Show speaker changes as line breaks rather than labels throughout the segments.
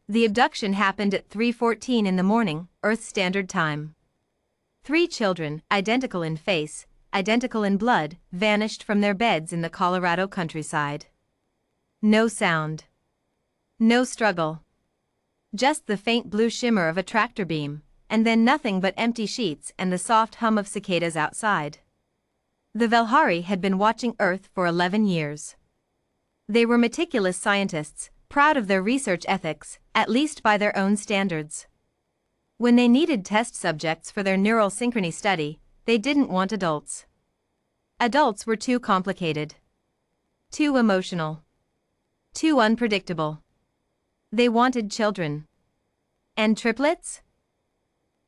The abduction happened at 3:14 in the morning, Earth Standard Time. 3 children, identical in face, identical in blood, vanished from their beds in the Colorado countryside. No sound. No struggle. Just the faint blue shimmer of a tractor beam, and then nothing but empty sheets and the soft hum of cicadas outside. The Velhari had been watching Earth for 11 years. They were meticulous scientists, proud of their research ethics, at least by their own standards. When they needed test subjects for their neural synchrony study, they didn't want adults. Adults were too complicated. Too emotional. Too unpredictable. They wanted children. And triplets?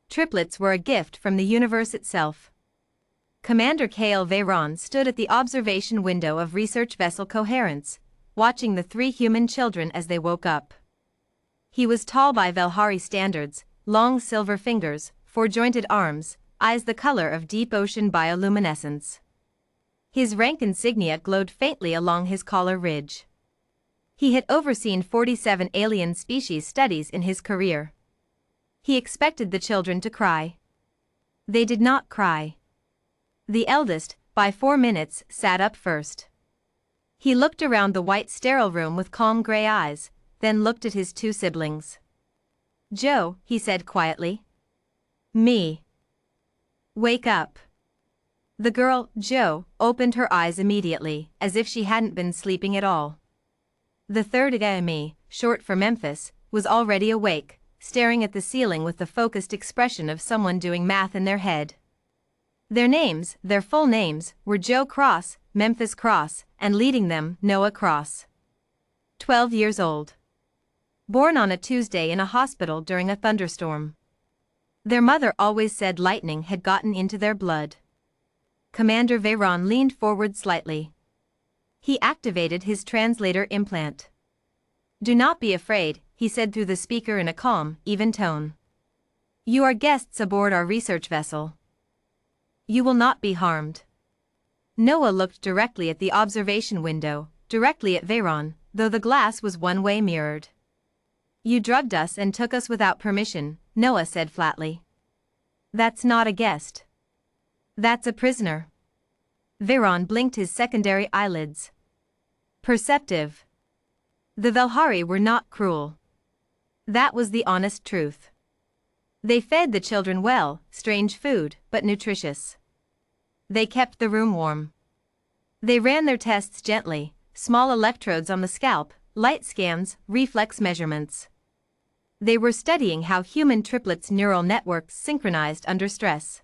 Triplets were a gift from the universe itself. Commander Kale Veyron stood at the observation window of research vessel Coherence, watching the 3 human children as they woke up. He was tall by Velhari standards, long silver fingers, 4-jointed arms, eyes the color of deep ocean bioluminescence. His rank insignia glowed faintly along his collar ridge. He had overseen 47 alien species studies in his career. He expected the children to cry. They did not cry. The eldest, by 4 minutes, sat up first. He looked around the white sterile room with calm gray eyes, then looked at his 2 siblings. "Joe," he said quietly. "Me. Wake up." The girl, Joe, opened her eyes immediately, as if she hadn't been sleeping at all. The third me, short for Memphis, was already awake, staring at the ceiling with the focused expression of someone doing math in their head. Their full names, were Joe Cross, Memphis Cross, and leading them, Noah Cross. 12 years old. Born on a Tuesday in a hospital during a thunderstorm. Their mother always said lightning had gotten into their blood. Commander Veyron leaned forward slightly. He activated his translator implant. "Do not be afraid," he said through the speaker in a calm, even tone. "You are guests aboard our research vessel. You will not be harmed." Noah looked directly at the observation window, directly at Veyron, though the glass was one-way mirrored. "You drugged us and took us without permission," Noah said flatly. "That's not a guest. That's a prisoner." Veyron blinked his secondary eyelids. Perceptive. The Velhari were not cruel. That was the honest truth. They fed the children well, strange food, but nutritious. They kept the room warm. They ran their tests gently, small electrodes on the scalp, light scans, reflex measurements. They were studying how human triplets' neural networks synchronized under stress.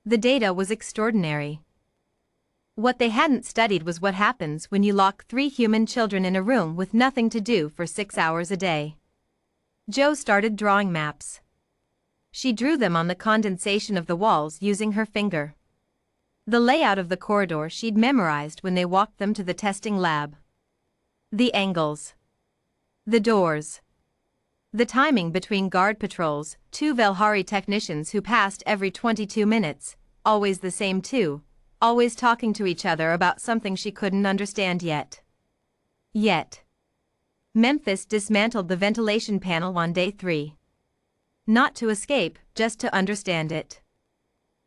The data was extraordinary. What they hadn't studied was what happens when you lock 3 human children in a room with nothing to do for 6 hours a day. Joe started drawing maps. She drew them on the condensation of the walls using her finger. The layout of the corridor she'd memorized when they walked them to the testing lab. The angles. The doors. The timing between guard patrols, 2 Velhari technicians who passed every 22 minutes, always the same 2, always talking to each other about something she couldn't understand yet. Memphis dismantled the ventilation panel on day 3. Not to escape, just to understand it.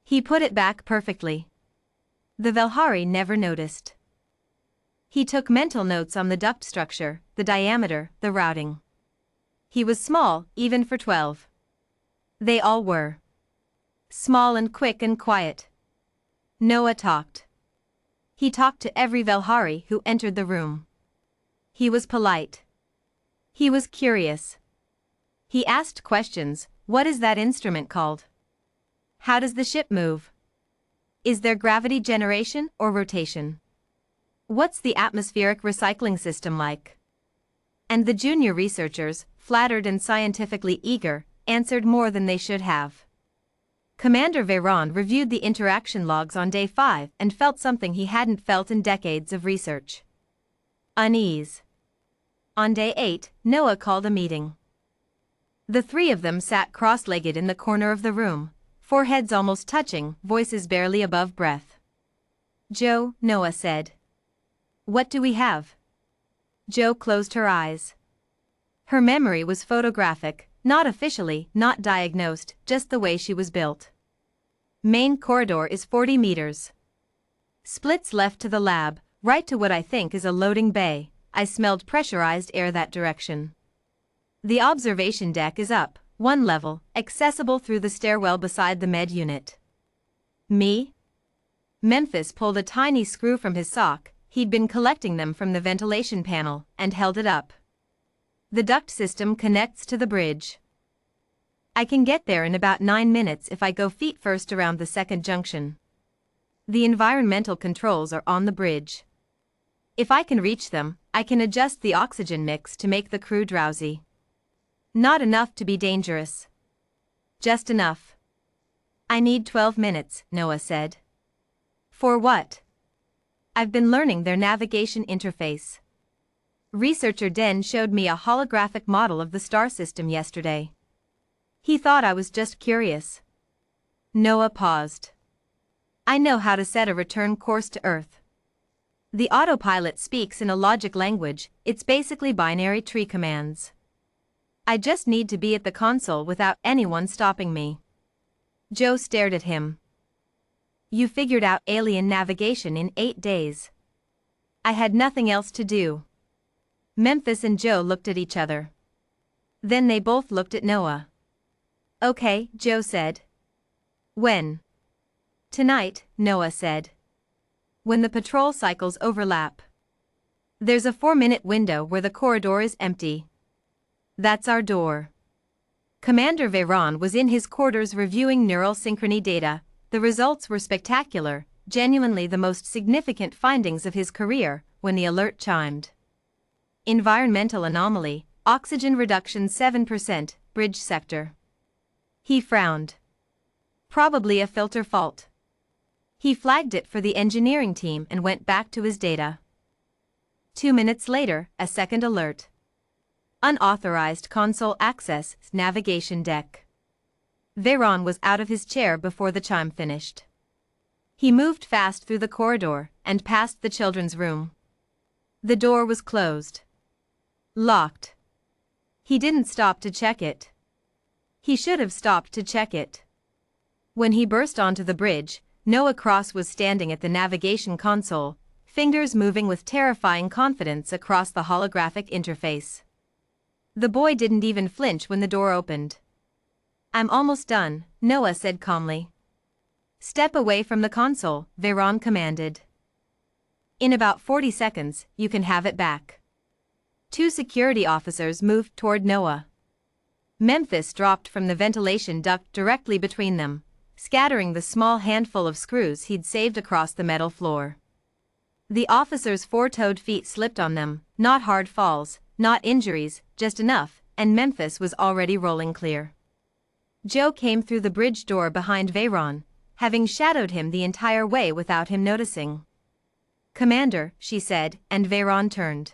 He put it back perfectly. The Velhari never noticed. He took mental notes on the duct structure, the diameter, the routing. He was small, even for 12. They all were. Small and quick and quiet. Noah talked. He talked to every Velhari who entered the room. He was polite. He was curious. He asked questions. What is that instrument called? How does the ship move? Is there gravity generation or rotation? What's the atmospheric recycling system like? And the junior researchers, flattered and scientifically eager, answered more than they should have. Commander Veyron reviewed the interaction logs on day 5 and felt something he hadn't felt in decades of research. Unease. On day 8, Noah called a meeting. The 3 of them sat cross-legged in the corner of the room, foreheads almost touching, voices barely above breath. "Joe," Noah said. "What do we have?" Joe closed her eyes. Her memory was photographic, not officially, not diagnosed, just the way she was built. Main corridor is 40 meters. Splits left to the lab, right to what I think is a loading bay. I smelled pressurized air that direction. The observation deck is up, one level, accessible through the stairwell beside the med unit. Me? Memphis pulled a tiny screw from his sock, he'd been collecting them from the ventilation panel, and held it up. The duct system connects to the bridge. I can get there in about 9 minutes if I go feet first around the second junction. The environmental controls are on the bridge. If I can reach them, I can adjust the oxygen mix to make the crew drowsy. Not enough to be dangerous. Just enough. I need 12 minutes, Noah said. For what? I've been learning their navigation interface. Researcher Den showed me a holographic model of the star system yesterday. He thought I was just curious. Noah paused. I know how to set a return course to Earth. The autopilot speaks in a logic language, it's basically binary tree commands. I just need to be at the console without anyone stopping me. Joe stared at him. You figured out alien navigation in 8 days. I had nothing else to do. Memphis and Joe looked at each other. Then they both looked at Noah. Okay, Joe said. When? Tonight, Noah said. When the patrol cycles overlap. There's a 4-minute window where the corridor is empty. That's our door. Commander Veyron was in his quarters reviewing neural synchrony data. The results were spectacular, genuinely the most significant findings of his career, when the alert chimed. Environmental anomaly, oxygen reduction 7%, bridge sector. He frowned. Probably a filter fault. He flagged it for the engineering team and went back to his data. 2 minutes later, a second alert. Unauthorized console access, navigation deck. Veyron was out of his chair before the chime finished. He moved fast through the corridor and past the children's room. The door was closed. Locked. He didn't stop to check it. He should have stopped to check it. When he burst onto the bridge, Noah Cross was standing at the navigation console, fingers moving with terrifying confidence across the holographic interface. The boy didn't even flinch when the door opened. I'm almost done, Noah said calmly. Step away from the console, Veyron commanded. In about 40 seconds, you can have it back. 2 security officers moved toward Noah. Memphis dropped from the ventilation duct directly between them, scattering the small handful of screws he'd saved across the metal floor. The officer's 4-toed feet slipped on them, not hard falls, not injuries, just enough, and Memphis was already rolling clear. Joe came through the bridge door behind Veyron, having shadowed him the entire way without him noticing. Commander, she said, and Veyron turned.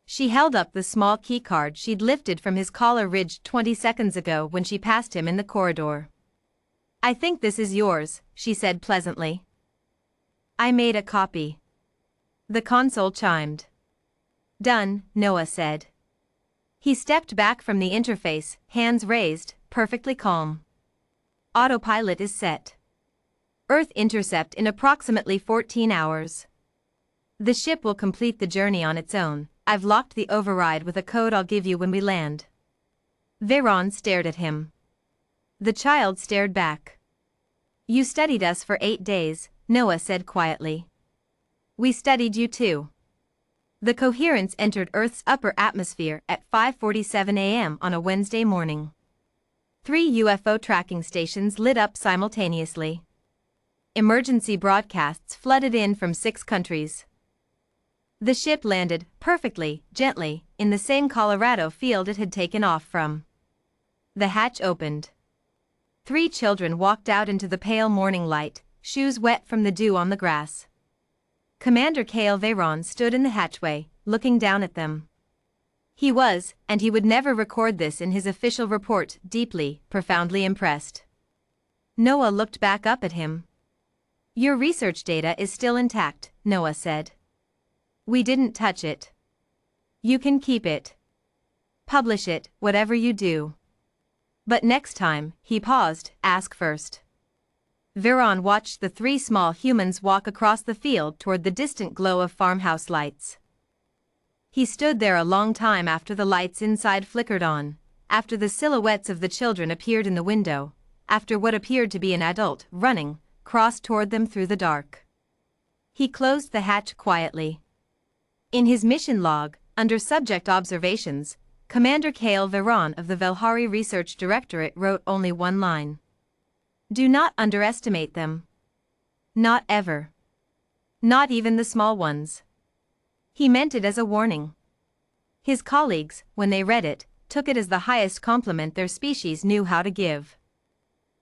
She held up the small keycard she'd lifted from his collar ridge 20 seconds ago when she passed him in the corridor. I think this is yours, she said pleasantly. I made a copy. The console chimed. Done, Noah said. He stepped back from the interface, hands raised, perfectly calm. Autopilot is set. Earth intercept in approximately 14 hours. The ship will complete the journey on its own. I've locked the override with a code I'll give you when we land. Veyron stared at him. The child stared back. You studied us for 8 days, Noah said quietly. We studied you too. The coherence entered Earth's upper atmosphere at 5:47 a.m. on a Wednesday morning. 3 UFO tracking stations lit up simultaneously. Emergency broadcasts flooded in from 6 countries. The ship landed, perfectly, gently, in the same Colorado field it had taken off from. The hatch opened. 3 children walked out into the pale morning light, shoes wet from the dew on the grass. Commander Cale Veyron stood in the hatchway, looking down at them. He was, and he would never record this in his official report, deeply, profoundly impressed. Noah looked back up at him. Your research data is still intact, Noah said. We didn't touch it. You can keep it. Publish it, whatever you do. But next time, he paused, ask first. Veron watched the three small humans walk across the field toward the distant glow of farmhouse lights. He stood there a long time after the lights inside flickered on, after the silhouettes of the children appeared in the window, after what appeared to be an adult, running, crossed toward them through the dark. He closed the hatch quietly. In his mission log, under Subject Observations, Commander Kale Veron of the Velhari Research Directorate wrote only one line. Do not underestimate them. Not ever. Not even the small ones. He meant it as a warning. His colleagues, when they read it, took it as the highest compliment their species knew how to give.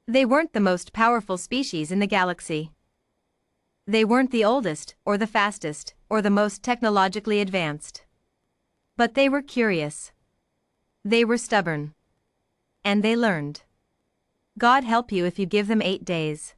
They weren't the most powerful species in the galaxy. They weren't the oldest, or the fastest, or the most technologically advanced. But they were curious. They were stubborn. And they learned. God help you if you give them 8 days.